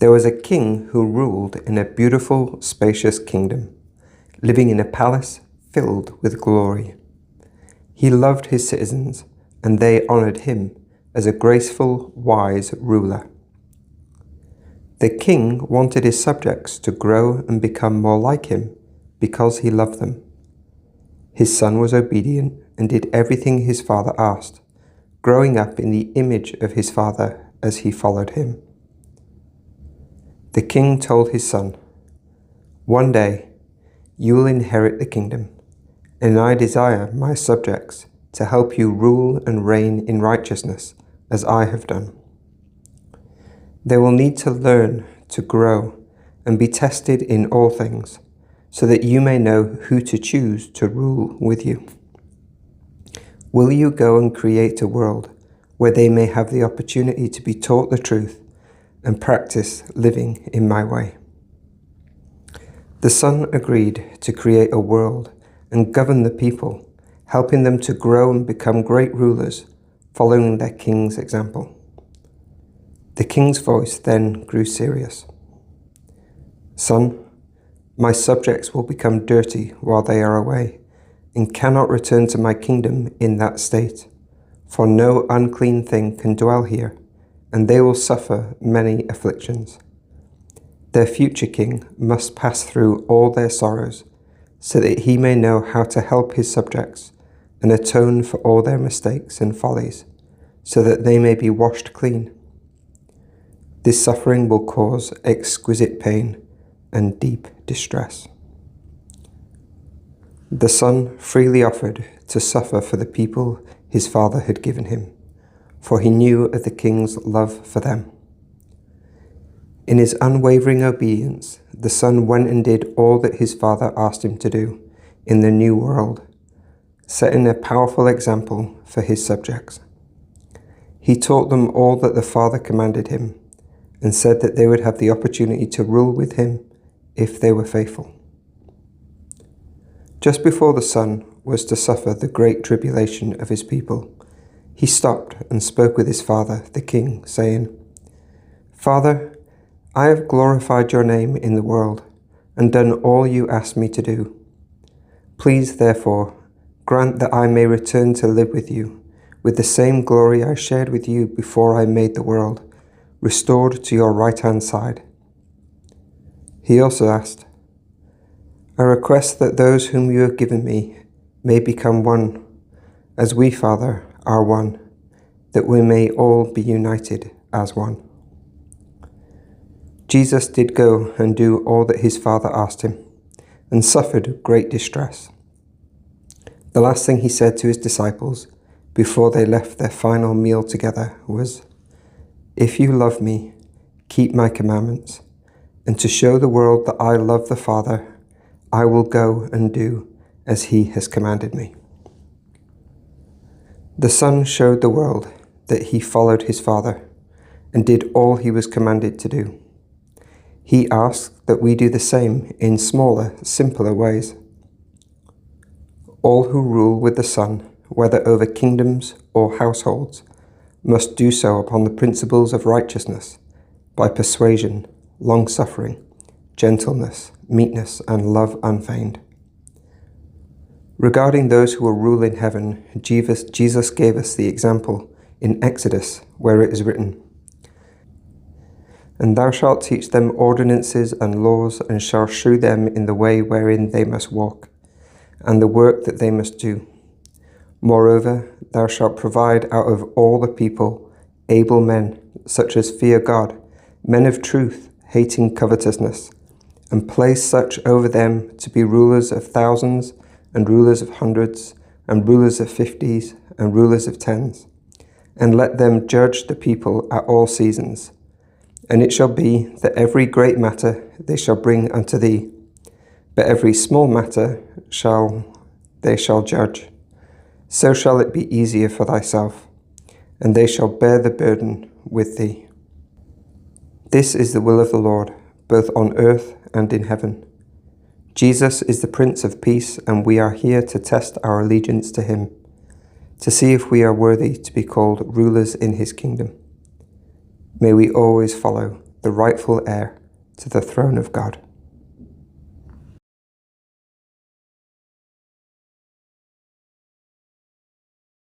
There was a king who ruled in a beautiful, spacious kingdom, living in a palace filled with glory. He loved his citizens, and they honored him as a graceful, wise ruler. The king wanted his subjects to grow and become more like him because he loved them. His son was obedient and did everything his father asked, growing up in the image of his father as he followed him. The king told his son, "One day you will inherit the kingdom, and I desire my subjects to help you rule and reign in righteousness as I have done. They will need to learn to grow and be tested in all things, so that you may know who to choose to rule with you. Will you go and create a world where they may have the opportunity to be taught the truth and practice living in my way?" The son agreed to create a world and govern the people, helping them to grow and become great rulers, following their king's example. The king's voice then grew serious. "Son, my subjects will become dirty while they are away, and cannot return to my kingdom in that state, for no unclean thing can dwell here, and they will suffer many afflictions. Their future king must pass through all their sorrows, so that he may know how to help his subjects and atone for all their mistakes and follies, so that they may be washed clean. This suffering will cause exquisite pain and deep distress." The son freely offered to suffer for the people his father had given him, for he knew of the king's love for them. In his unwavering obedience, the son went and did all that his father asked him to do in the new world, setting a powerful example for his subjects. He taught them all that the father commanded him, and said that they would have the opportunity to rule with him if they were faithful. Just before the son was to suffer the great tribulation of his people, he stopped and spoke with his father, the king, saying, "Father, I have glorified your name in the world and done all you asked me to do. Please, therefore, grant that I may return to live with you, with the same glory I shared with you before I made the world, restored to your right-hand side." He also asked, "I request that those whom you have given me may become one, as we, Father, are one, that we may all be united as one." Jesus did go and do all that his Father asked him, and suffered great distress. The last thing he said to his disciples before they left their final meal together was, "If you love me, keep my commandments, and to show the world that I love the Father, I will go and do as he has commanded me." The Son showed the world that he followed his Father and did all he was commanded to do. He asks that we do the same in smaller, simpler ways. All who rule with the Son, whether over kingdoms or households, must do so upon the principles of righteousness, by persuasion, long-suffering, gentleness, meekness, and love unfeigned. Regarding those who will rule in heaven, Jesus gave us the example in Exodus, where it is written, "And thou shalt teach them ordinances and laws, and shalt shew them in the way wherein they must walk, and the work that they must do. Moreover, thou shalt provide out of all the people able men, such as fear God, men of truth, hating covetousness, and place such over them to be rulers of thousands, and rulers of hundreds, and rulers of 50s, and rulers of 10s. And let them judge the people at all seasons. And it shall be that every great matter they shall bring unto thee, but every small matter they shall judge. So shall it be easier for thyself, and they shall bear the burden with thee. This is the will of the Lord, both on earth and in heaven. Jesus is the Prince of Peace, and we are here to test our allegiance to him, to see if we are worthy to be called rulers in his kingdom. May we always follow the rightful heir to the throne of God.